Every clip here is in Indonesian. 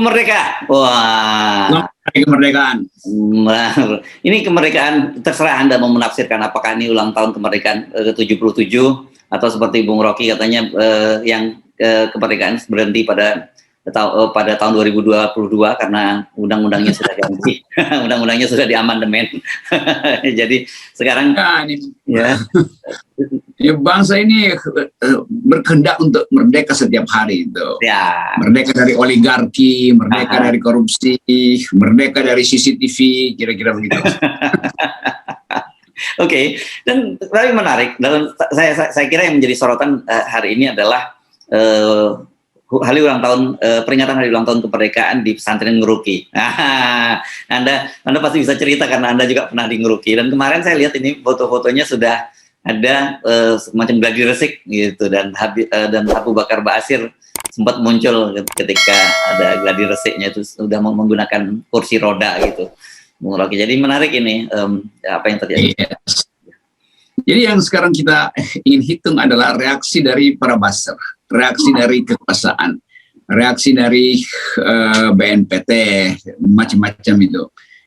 merdeka. Wah. Kemerdekaan. Ini kemerdekaan, terserah Anda mau menafsirkan apakah ini ulang tahun kemerdekaan ke-77 atau seperti Bung Rocky katanya yang kemerdekaan berhenti pada tahun 2022 karena undang-undangnya sudah ganti. Undang-undangnya sudah diamandemen. Jadi sekarang ya bangsa ini berkehendak untuk merdeka setiap hari itu. Ya. Merdeka dari oligarki, merdeka dari korupsi, merdeka dari CCTV, kira-kira begitu. Oke, dan tapi menarik. Dalam saya kira yang menjadi sorotan hari ini adalah peringatan hari ulang tahun kemerdekaan di pesantren Ngeruki. Anda pasti bisa cerita karena Anda juga pernah di Ngeruki. Dan kemarin saya lihat ini foto-fotonya sudah ada semacam gladi resik gitu, dan Abu Bakar Ba'asyir sempat muncul ketika ada gladi resiknya itu sudah menggunakan kursi roda gitu. Bung Rocky. Jadi menarik ini apa yang terjadi. Yes. Jadi yang sekarang kita ingin hitung adalah reaksi dari para buzzer, reaksi dari kekuasaan, reaksi dari BNPT, macam-macam itu.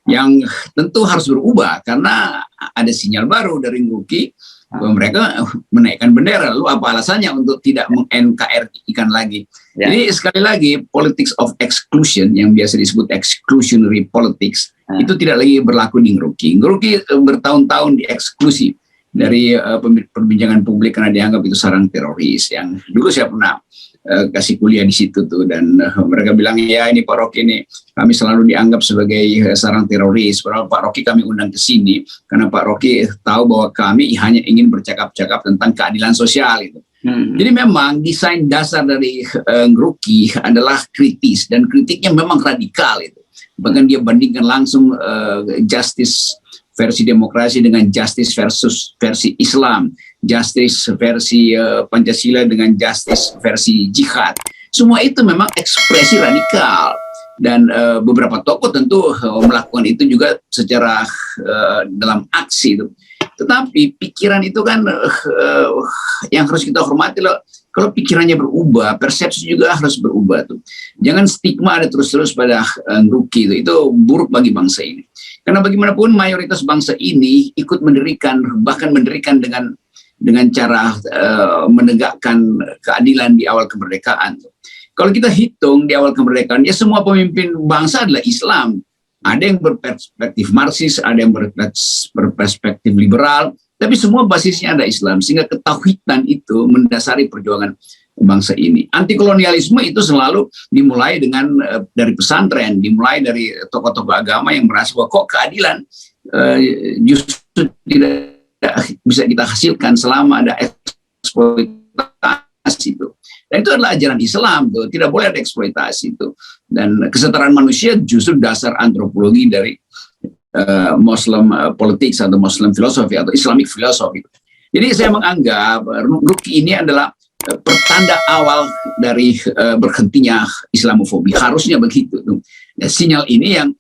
Yang tentu harus berubah karena ada sinyal baru dari Ngeruki bahwa mereka menaikkan bendera. Lalu apa alasannya untuk tidak meng-NKRI-kan lagi? Ya. Jadi sekali lagi, politics of exclusion yang biasa disebut exclusionary politics itu tidak lagi berlaku di Ngeruki. Ngeruki bertahun-tahun dieksklusi dari perbincangan publik karena dianggap itu sarang teroris. Yang dulu saya pernah kasih kuliah di situ tuh, dan mereka bilang ya ini Pak Rocky ini kami selalu dianggap sebagai sarang teroris. Padahal Pak Rocky kami undang ke sini karena Pak Rocky tahu bahwa kami hanya ingin bercakap-cakap tentang keadilan sosial itu. Jadi memang desain dasar dari Ngeruki adalah kritis, dan kritiknya memang radikal itu. Bahkan dia bandingkan langsung justice versi demokrasi dengan justice versi Islam, justice versi Pancasila dengan justice versi jihad. Semua itu memang ekspresi radikal, dan beberapa tokoh tentu melakukan itu juga secara dalam aksi itu. Tetapi pikiran itu kan yang harus kita hormati loh. Kalau pikirannya berubah, persepsi juga harus berubah tuh. Jangan stigma ada terus-terus pada Ngeruki itu buruk bagi bangsa ini. Karena bagaimanapun mayoritas bangsa ini ikut mendirikan, bahkan mendirikan dengan cara menegakkan keadilan di awal kemerdekaan. Kalau kita hitung di awal kemerdekaan, ya semua pemimpin bangsa adalah Islam. Ada yang berperspektif Marxis, ada yang berperspektif liberal, tapi semua basisnya ada Islam, sehingga ketauhidan itu mendasari perjuangan bangsa ini. Antikolonialisme itu selalu dimulai dari pesantren, dimulai dari tokoh-tokoh agama yang merasa bahwa kok keadilan justru tidak bisa kita hasilkan selama ada eksploitasi itu. Dan itu adalah ajaran Islam tuh, tidak boleh ada eksploitasi itu. Dan kesetaraan manusia justru dasar antropologi dari Muslim politics atau Muslim philosophy atau Islamic philosophy. Jadi saya menganggap Ngeruki ini adalah pertanda awal dari berhentinya Islamofobi. Harusnya begitu. Nah, sinyal ini yang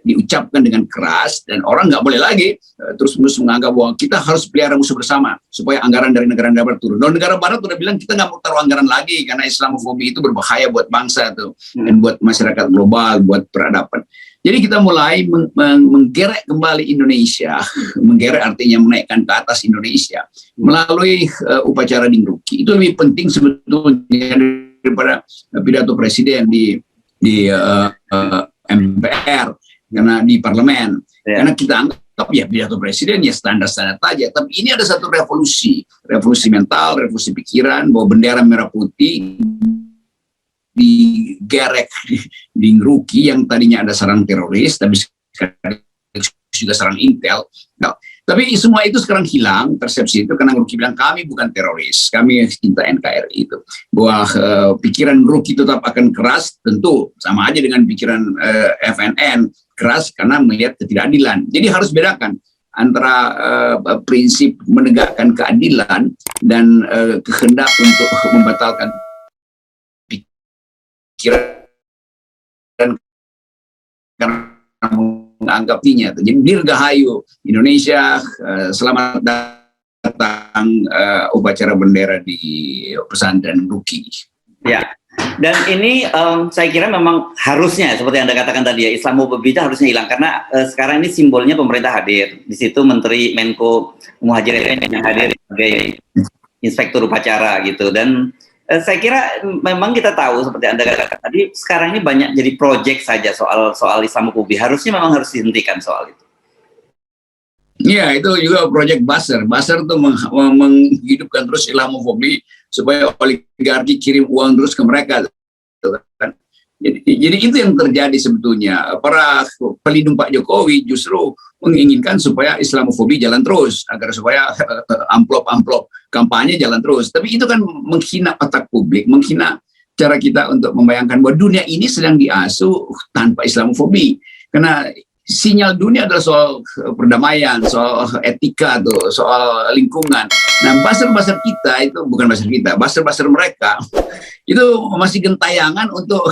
diucapkan dengan keras, dan orang nggak boleh lagi terus-menerus menganggap bahwa kita harus pelihara musuh bersama supaya anggaran dari negara barat turun. Dan negara barat udah bilang kita nggak mau taruh anggaran lagi karena Islamofobi itu berbahaya buat bangsa tuh, dan buat masyarakat global, buat peradaban. Jadi kita mulai menggerek kembali Indonesia, menggerek artinya menaikkan ke atas Indonesia melalui upacara di Ngeruki. Itu lebih penting sebetulnya daripada pidato presiden di MPR, karena di parlemen. Karena kita anggap ya pidato presiden ya standar-standar saja. Tapi ini ada satu revolusi mental, revolusi pikiran, bahwa bendera merah putih digerek di Ngeruki yang tadinya ada sarang teroris, tapi sekarang juga sarang intel. Nah, tapi semua itu sekarang hilang, persepsi itu, karena Ngeruki bilang kami bukan teroris, kami cinta NKRI itu. Bahwa pikiran Ngeruki tetap akan keras, tentu sama aja dengan pikiran FNN, keras karena melihat ketidakadilan. Jadi harus bedakan antara prinsip menegakkan keadilan dan kehendak untuk membatalkan pikiran karena menganggapnya. Jadi dirgahayu Indonesia, selamat datang upacara bendera di pesantren Ngeruki. Ya, Dan ini saya kira memang harusnya seperti Anda katakan tadi ya, Islamophobia harusnya hilang karena sekarang ini simbolnya pemerintah hadir. Di situ Menteri Menko Muhajirin yang hadir sebagai inspektur upacara gitu. Dan saya kira memang kita tahu seperti Anda katakan tadi, sekarang ini banyak jadi proyek saja soal Islamophobia. Harusnya memang harus dihentikan soal itu. Iya, itu juga proyek Buzzer. Buzzer itu menghidupkan terus Islamofobia supaya oligarki kirim uang terus ke mereka. Kan? Jadi itu yang terjadi sebetulnya. Para pelindung Pak Jokowi justru menginginkan supaya Islamofobia jalan terus, agar supaya amplop-amplop kampanye jalan terus. Tapi itu kan menghina otak publik, menghina cara kita untuk membayangkan bahwa dunia ini sedang diasuh tanpa Islamofobia. Karena sinyal dunia adalah soal perdamaian, soal etika, tuh, soal lingkungan. Nah, buzzer-buzzer kita itu bukan buzzer kita, buzzer-buzzer mereka itu masih gentayangan untuk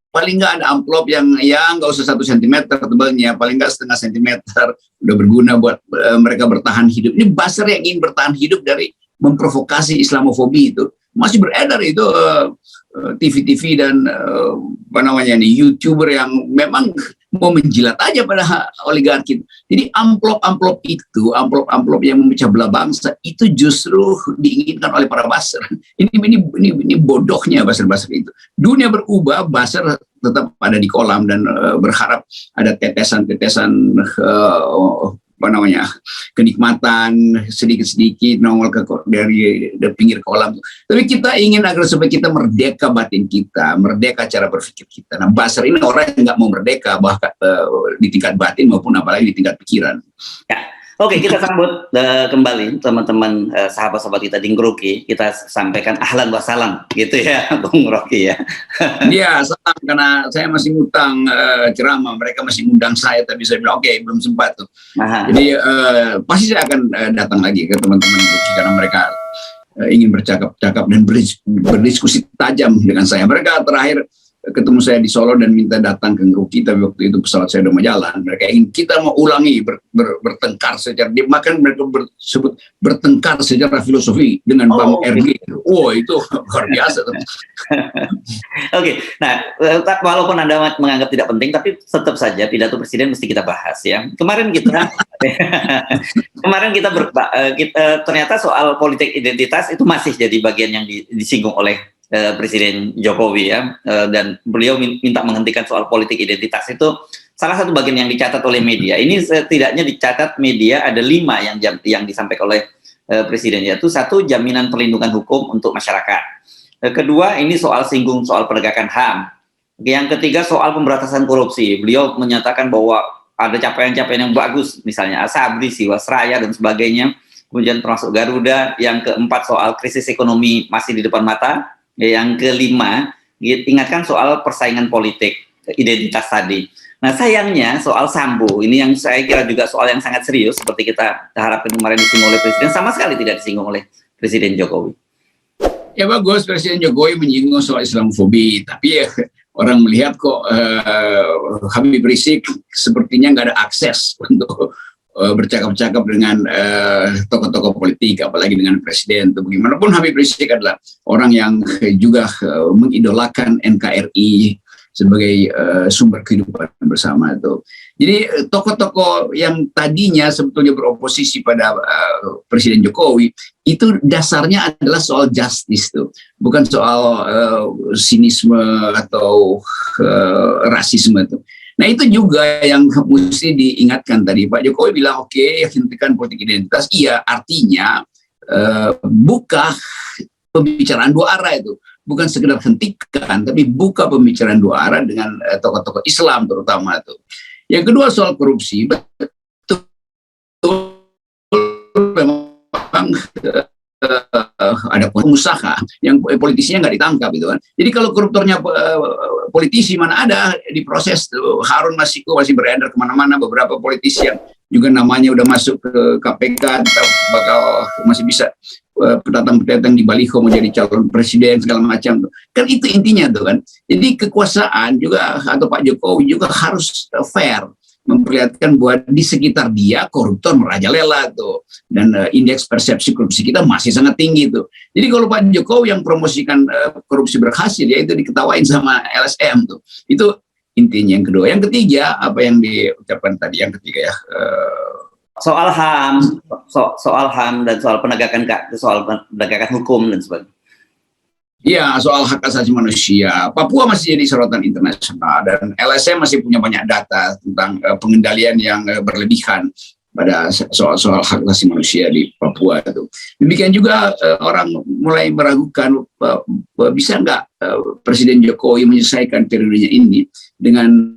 paling nggak ada amplop yang ya nggak usah 1 sentimeter tebalnya, paling nggak setengah sentimeter, udah berguna buat mereka bertahan hidup. Ini buzzer yang ingin bertahan hidup dari memprovokasi Islamofobia itu. Masih beredar itu TV-TV dan apa namanya nih, YouTuber yang memang mau menjilat aja pada oligarki. Jadi amplop-amplop itu, amplop-amplop yang memecah belah bangsa itu justru diinginkan oleh para buzzer. Ini bodohnya buzzer-buzzer itu. Dunia berubah, buzzer tetap ada di kolam dan berharap ada tetesan-tetesan apa namanya, kenikmatan sedikit-sedikit nongol dari pinggir kolam. Tapi kita ingin agar supaya kita merdeka batin kita, merdeka cara berpikir kita. Nah, buzzer ini orang yang nggak mau merdeka bahkan di tingkat batin maupun apalagi di tingkat pikiran. Ya. Oke, kita sambut kembali teman-teman sahabat-sahabat kita di Ngeruki. Kita sampaikan ahlan wa salam gitu ya, Bung Rocky ya. Iya, salam, karena saya masih ngutang ceramah. Mereka masih ngundang saya, tapi saya bilang oke, belum sempat tuh. Aha. Jadi pasti saya akan datang lagi ke teman-teman Ngeruki karena mereka ingin bercakap-cakap dan berdiskusi tajam dengan saya. Mereka terakhir ketemu saya di Solo dan minta datang ke Ngeruki, tapi waktu itu pesawat saya udah mau jalan. Mereka ingin kita mau ulangi bertengkar secara, bahkan mereka sebut bertengkar secara filosofi dengan Bang RG. Oh, itu luar biasa. Oke, nah walaupun Anda menganggap tidak penting, tapi tetap saja pidato presiden mesti kita bahas ya. Kemarin kita ternyata soal politik identitas itu masih jadi bagian yang disinggung oleh Presiden Jokowi ya, dan beliau minta menghentikan soal politik identitas. Itu salah satu bagian yang dicatat oleh media. Ini setidaknya dicatat media ada 5 yang disampaikan oleh Presiden, yaitu 1, jaminan perlindungan hukum untuk masyarakat. Kedua, ini soal singgung soal penegakan HAM. Yang ketiga, soal pemberantasan korupsi. Beliau menyatakan bahwa ada capaian-capaian yang bagus, misalnya Asabri, Siwasraya dan sebagainya. Kemudian termasuk Garuda. Yang keempat, soal krisis ekonomi masih di depan mata. Yang kelima, ingatkan soal persaingan politik identitas tadi. Nah, sayangnya soal Sambo ini yang saya kira juga soal yang sangat serius seperti kita harapkan kemarin disinggung oleh Presiden, sama sekali tidak disinggung oleh Presiden Jokowi. Ya bagus, Presiden Jokowi menyinggung soal Islamofobia, tapi ya, orang melihat kok Habib Rizik sepertinya nggak ada akses untuk bercakap-cakap dengan tokoh-tokoh politik, apalagi dengan presiden. Bagaimanapun Habib Rizik adalah orang yang juga mengidolakan NKRI sebagai sumber kehidupan bersama itu. Jadi tokoh-tokoh yang tadinya sebetulnya beroposisi pada Presiden Jokowi itu dasarnya adalah soal justice tuh, bukan soal sinisme atau rasisme tuh. Nah, itu juga yang mesti diingatkan tadi. Pak Jokowi bilang, oke, hentikan politik identitas. Iya, artinya buka pembicaraan 2 arah itu. Bukan sekedar hentikan, tapi buka pembicaraan 2 arah dengan tokoh-tokoh Islam terutama itu. Yang kedua soal korupsi. Betul, memang ada pengusaha yang politisinya nggak ditangkap gitu kan. Jadi kalau koruptornya politisi mana ada diproses tuh. Harun Masiku masih beredar kemana-mana, beberapa politisi yang juga namanya udah masuk ke KPK bakal masih bisa pendatang-pendatang di baliho menjadi calon presiden segala macam tuh. Kan itu intinya tuh kan. Jadi kekuasaan juga atau Pak Jokowi juga harus fair. memperlihatkan bahwa di sekitar dia koruptor merajalela tuh, dan indeks persepsi korupsi kita masih sangat tinggi tuh. Jadi kalau Pak Jokowi yang promosikan korupsi berhasil, ya itu diketawain sama LSM tuh. Itu intinya. Yang kedua, yang ketiga apa yang diucapkan tadi, yang ketiga ya, soal HAM, soal HAM dan soal penegakan hukum dan sebagainya. Iya, soal hak asasi manusia, Papua masih jadi sorotan internasional, dan LSM masih punya banyak data tentang pengendalian yang berlebihan pada soal hak asasi manusia di Papua itu. Demikian juga orang mulai meragukan bisa nggak Presiden Jokowi menyelesaikan periodenya ini dengan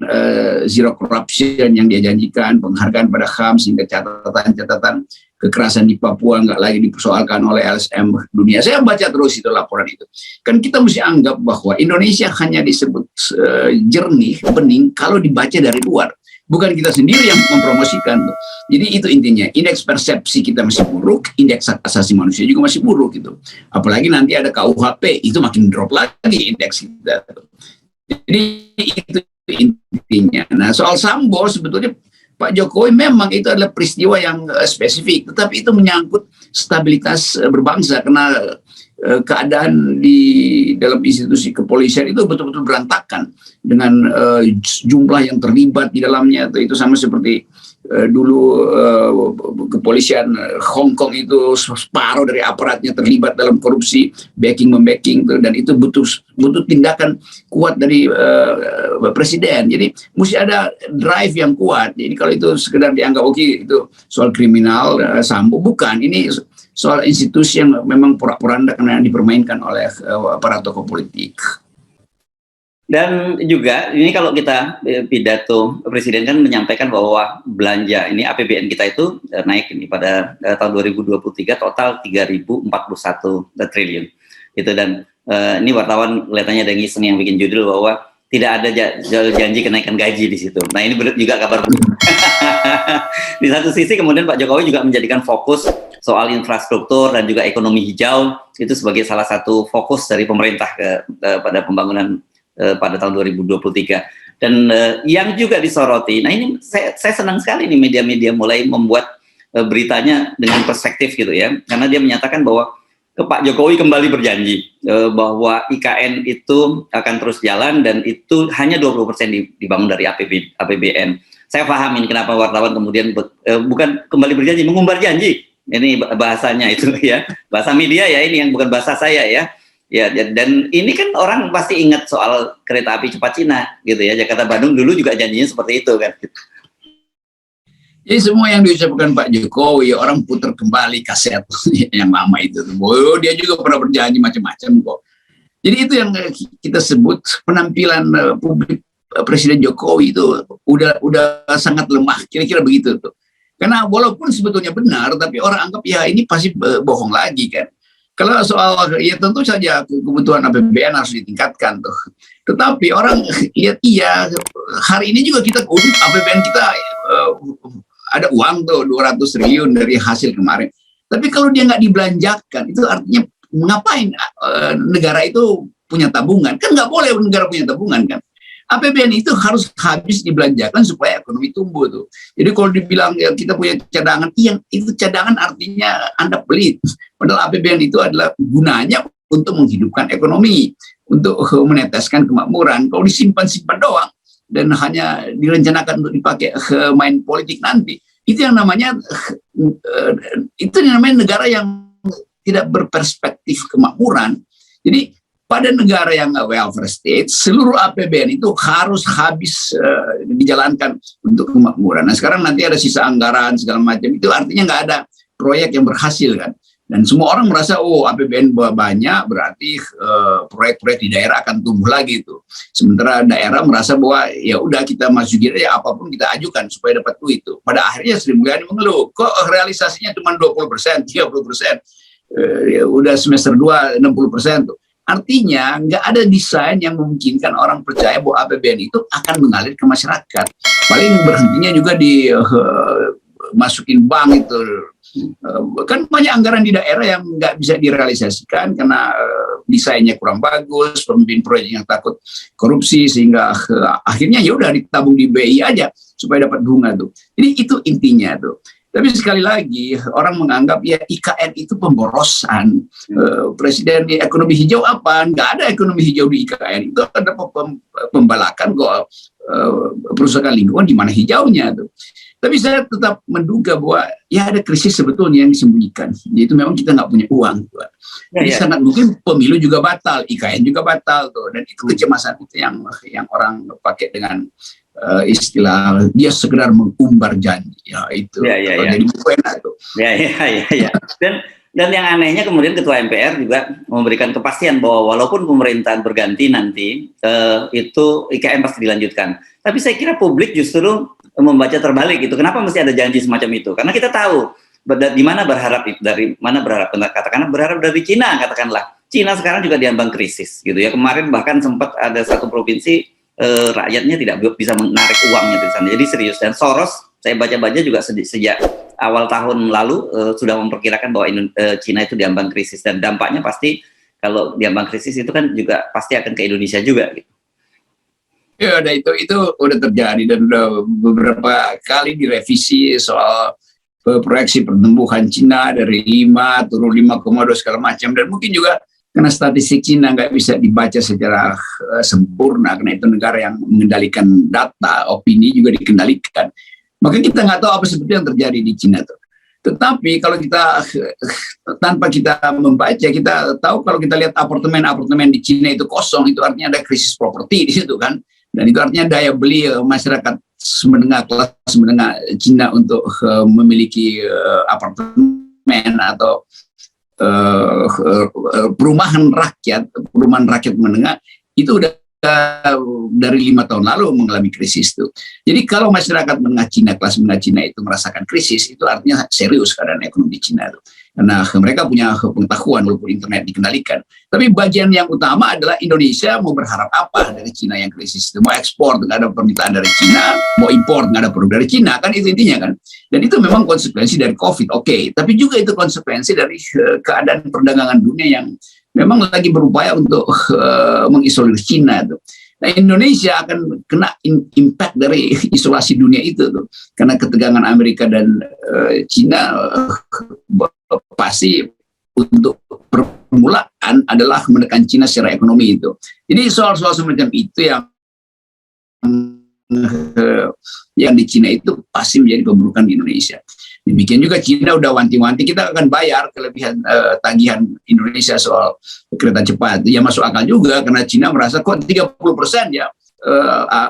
zero corruption yang dia janjikan, penghargaan pada HAM, sehingga catatan-catatan kekerasan di Papua nggak lagi dipersoalkan oleh LSM dunia. Saya baca terus itu laporan itu. Kan kita mesti anggap bahwa Indonesia hanya disebut jernih, bening kalau dibaca dari luar. Bukan kita sendiri yang mempromosikan tuh. Jadi itu intinya, indeks persepsi kita masih buruk, indeks hak asasi manusia juga masih buruk gitu. Apalagi nanti ada KUHP, itu makin drop lagi indeks kita. Jadi itu intinya. Nah, soal Sambo sebetulnya Pak Jokowi memang itu adalah peristiwa yang spesifik, tetapi itu menyangkut stabilitas berbangsa, karena keadaan di dalam institusi kepolisian itu betul-betul berantakan dengan jumlah yang terlibat di dalamnya. Itu sama seperti dulu kepolisian Hong Kong itu separuh dari aparatnya terlibat dalam korupsi, backing dan itu butuh tindakan kuat dari presiden. Jadi mesti ada drive yang kuat. Jadi kalau itu sekedar dianggap oke, itu soal kriminal Sambo, bukan, ini soal institusi yang memang porak-poranda karena dipermainkan oleh para tokoh politik. Dan juga ini kalau kita pidato Presiden kan menyampaikan bahwa belanja ini APBN kita itu naik ini pada tahun 2023 total 3.041 triliun. Itu, dan ini wartawan kelihatannya ada ngisen yang bikin judul bahwa tidak ada janji kenaikan gaji di situ. Nah, ini juga kabar di satu sisi kemudian Pak Jokowi juga menjadikan fokus soal infrastruktur dan juga ekonomi hijau itu sebagai salah satu fokus dari pemerintah pada pembangunan pada tahun 2023. Dan yang juga disoroti, nah ini saya senang sekali nih media-media mulai membuat beritanya dengan perspektif gitu ya, karena dia menyatakan bahwa Pak Jokowi kembali berjanji bahwa IKN itu akan terus jalan dan itu hanya 20% dibangun dari APBN. Saya pahamin kenapa wartawan kemudian bukan kembali berjanji, mengumbar janji. Ini bahasanya itu ya, bahasa media ya, ini yang bukan bahasa saya ya. Ya, dan ini kan orang pasti ingat soal kereta api cepat Cina gitu ya, Jakarta Bandung dulu juga janjinya seperti itu kan. Jadi semua yang diucapkan Pak Jokowi, orang putar kembali kaset yang lama itu. Oh, dia juga pernah berjanji macam-macam kok. Jadi itu yang kita sebut penampilan publik Presiden Jokowi itu udah sangat lemah, kira-kira begitu tuh. Karena walaupun sebetulnya benar, tapi orang anggap ya ini pasti bohong lagi kan. Kalau soal, ya tentu saja kebutuhan APBN harus ditingkatkan tuh. Tetapi orang lihat, iya, hari ini juga kita APBN kita ada uang tuh 200 triliun dari hasil kemarin. Tapi kalau dia nggak dibelanjakan, itu artinya ngapain negara itu punya tabungan? Kan nggak boleh negara punya tabungan kan. APBN itu harus habis dibelanjakan supaya ekonomi tumbuh tuh. Jadi kalau dibilang ya kita punya cadangan, iya itu cadangan artinya Anda pelit. Padahal APBN itu adalah gunanya untuk menghidupkan ekonomi, untuk meneteskan kemakmuran. Kalau disimpan-simpan doang dan hanya direncanakan untuk dipakai main politik nanti, itu yang namanya negara yang tidak berperspektif kemakmuran. Jadi pada negara yang welfare state, seluruh APBN itu harus habis dijalankan untuk kemakmuran. Nah sekarang nanti ada sisa anggaran segala macam, itu artinya nggak ada proyek yang berhasil kan. Dan semua orang merasa oh APBN banyak berarti proyek-proyek di daerah akan tumbuh lagi itu. Sementara daerah merasa bahwa ya udah kita masukin aja apapun kita ajukan supaya dapat duit itu. Pada akhirnya Sri Mulyani mengeluh, kok realisasinya cuma 20%, 30%. Ya udah semester 2 60% tuh. Artinya nggak ada desain yang memungkinkan orang percaya bahwa APBN itu akan mengalir ke masyarakat. Paling berhentinya juga di masukin bank itu. Kan banyak anggaran di daerah yang nggak bisa direalisasikan karena desainnya kurang bagus, pemimpin proyek yang takut korupsi, sehingga akhirnya ya udah ditabung di BI aja supaya dapat bunga tuh. Jadi itu intinya tuh. Tapi sekali lagi orang menganggap ya IKN itu pemborosan. Presiden di ekonomi hijau apa? Nggak ada ekonomi hijau di IKN. Itu ada pembalakan kok perusahaan lingkungan di mana hijaunya tuh. Tapi saya tetap menduga bahwa ya ada krisis sebetulnya yang disembunyikan. Yaitu memang kita nggak punya uang. Jadi sangat mungkin pemilu juga batal, IKN juga batal tuh. Dan itu kecemasan itu yang orang pakai dengan istilah dia sekedar mengumbar janji, ya itu. Jadi enak tuh. Dan yang anehnya kemudian Ketua MPR juga memberikan kepastian bahwa walaupun pemerintahan berganti nanti itu IKN pasti dilanjutkan. Tapi saya kira publik justru membaca terbalik itu. Kenapa mesti ada janji semacam itu? Karena kita tahu di mana berharap itu, dari mana berharap, katakanlah berharap dari Cina, katakanlah. Cina sekarang juga diambang krisis gitu ya. Kemarin bahkan sempat ada satu provinsi rakyatnya tidak bisa menarik uangnya di sana. Jadi serius. Dan Soros saya baca-baca juga sejak awal tahun lalu sudah memperkirakan bahwa Cina itu diambang krisis, dan dampaknya pasti kalau diambang krisis itu kan juga pasti akan ke Indonesia juga gitu. Ya, itu udah terjadi dan udah beberapa kali direvisi soal proyeksi pertumbuhan Cina dari 5 turun 5,2 segala macam, dan mungkin juga karena statistik Cina nggak bisa dibaca secara sempurna karena itu negara yang mengendalikan data, opini juga dikendalikan. Maka kita nggak tahu apa sebetulnya yang terjadi di Cina tuh. Tetapi kalau kita tanpa kita membaca, kita tahu kalau kita lihat apartemen di Cina itu kosong, itu artinya ada krisis properti di situ kan. Dan itu artinya daya beli masyarakat menengah, kelas menengah Cina untuk memiliki apartemen atau perumahan rakyat menengah itu udah dari 5 tahun lalu mengalami krisis tuh. Jadi kalau masyarakat menengah Cina, kelas menengah Cina itu merasakan krisis, itu artinya serius keadaan ekonomi Cina tuh. Karena mereka punya pengetahuan walaupun internet dikendalikan. Tapi bagian yang utama adalah Indonesia mau berharap apa dari Cina yang krisis itu. Mau ekspor nggak ada permintaan dari Cina, mau impor nggak ada produk dari Cina, kan itu intinya kan. Dan itu memang konsekuensi dari COVID, oke. Tapi juga itu konsekuensi dari keadaan perdagangan dunia yang memang lagi berupaya untuk mengisolir Cina tuh. Nah, Indonesia akan kena impact dari isolasi dunia itu tuh. Karena ketegangan Amerika dan Cina pasti untuk permulaan adalah menekan Cina secara ekonomi itu. Jadi soal-soal semacam itu yang di Cina itu pasti menjadi keburukan di Indonesia. Demikian juga Cina udah wanti-wanti kita akan bayar kelebihan tagihan Indonesia soal kereta cepat. Ya masuk akal juga karena Cina merasa kok 30% ya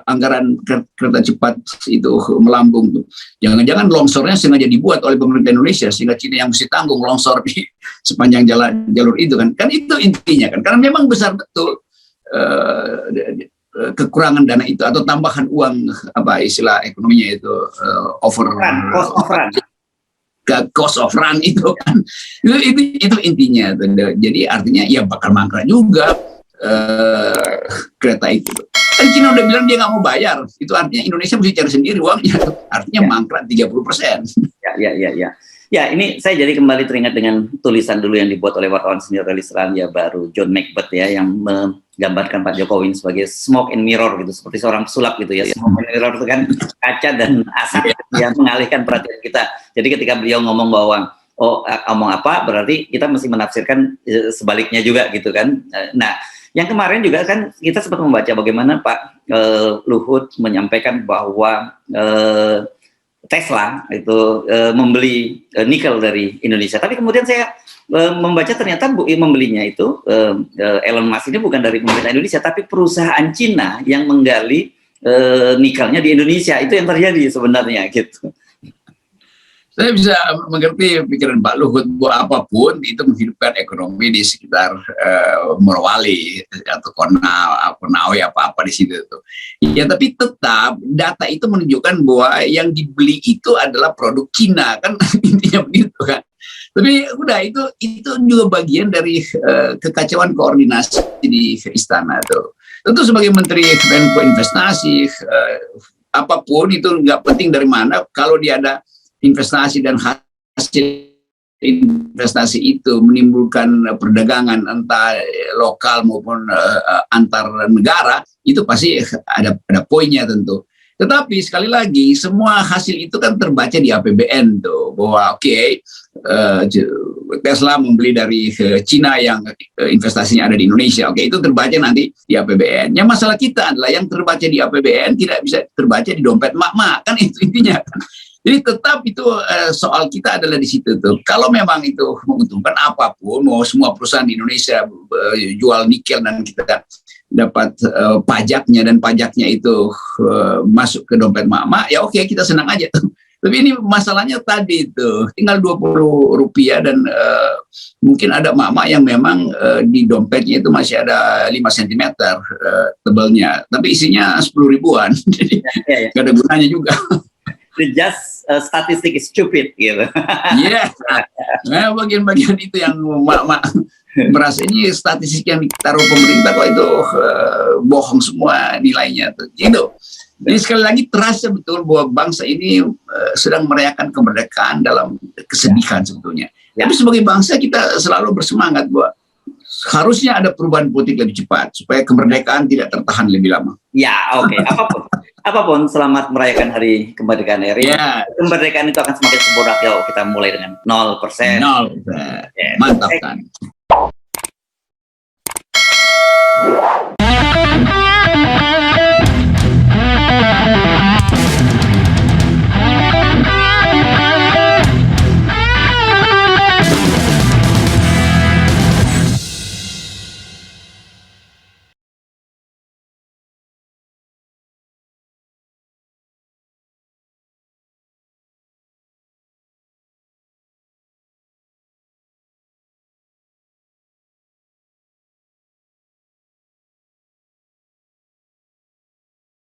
anggaran kereta cepat itu melambung tuh. Jangan-jangan longsornya sengaja dibuat oleh pemerintah Indonesia sehingga Cina yang mesti tanggung longsor di sepanjang jalur itu kan. Kan itu intinya kan. Karena memang besar betul kekurangan dana itu atau tambahan uang apa istilah ekonominya itu cost of run itu kan itu intinya. Jadi artinya ya bakal mangkrak juga kereta itu. Kan Cina udah bilang dia nggak mau bayar, itu artinya Indonesia mesti cari sendiri uangnya, artinya mangkrak 30%. Ya, ini saya jadi kembali teringat dengan tulisan dulu yang dibuat oleh wartawan senior dari Selandia Baru, John Macbeth ya, yang menggambarkan Pak Jokowi sebagai smoke and mirror gitu, seperti seorang pesulap gitu ya. Smoke and mirror itu kan kaca dan asap yang mengalihkan perhatian kita. Jadi ketika beliau ngomong bahwa ngomong apa berarti kita mesti menafsirkan sebaliknya juga gitu kan. Nah, yang kemarin juga kan kita sempat membaca bagaimana Pak Luhut menyampaikan bahwa Tesla itu membeli nikel dari Indonesia. Tapi kemudian saya membaca ternyata membelinya itu Elon Musk ini bukan dari pemerintah Indonesia, tapi perusahaan Cina yang menggali nikelnya di Indonesia. Itu yang terjadi sebenarnya gitu. Saya bisa mengerti pikiran Pak Luhut bahwa apapun itu menghidupkan ekonomi di sekitar Morowali atau Konawe apa-apa di situ tuh. Ya tapi tetap data itu menunjukkan bahwa yang dibeli itu adalah produk Cina kan intinya begitu kan. Tapi udah itu juga bagian dari kekacauan koordinasi di istana tuh. Tentu sebagai Menteri Menko Investasi apapun itu nggak penting dari mana kalau dia ada investasi dan hasil investasi itu menimbulkan perdagangan entah lokal maupun antar negara itu pasti ada poinnya tentu. Tetapi sekali lagi semua hasil itu kan terbaca di APBN tuh, bahwa Tesla membeli dari Cina yang investasinya ada di Indonesia. Itu terbaca nanti di APBN. Yang masalah kita adalah yang terbaca di APBN tidak bisa terbaca di dompet mak-mak, kan itu intinya. Jadi tetap itu soal kita adalah di situ tuh. Kalau memang itu menguntungkan apapun, mau semua perusahaan di Indonesia jual nikel dan kita dapat pajaknya dan pajaknya itu masuk ke dompet mak-mak, ya oke, kita senang aja tuh. Tapi ini masalahnya tadi itu tinggal Rp20 dan mungkin ada mak-mak yang memang di dompetnya itu masih ada 5 cm tebalnya, tapi isinya 10 ribuan, jadi nggak ada gunanya juga. Just statistic is stupid gitu. Iya, nah bagian-bagian itu yang mak-mak merasa ini statistik yang ditaruh pemerintah kok itu bohong semua nilainya tuh. Gitu. Jadi sekali lagi terasa betul bahwa bangsa ini sedang merayakan kemerdekaan dalam kesedihan sebetulnya. Tapi sebagai bangsa kita selalu bersemangat bahwa harusnya ada perubahan politik lebih cepat supaya kemerdekaan tidak tertahan lebih lama. Ya, oke. Apapun selamat merayakan hari kemerdekaan RI. Ya. Kemerdekaan itu akan semakin sempurna kalau kita mulai dengan 0%. 0%. Mantap kan.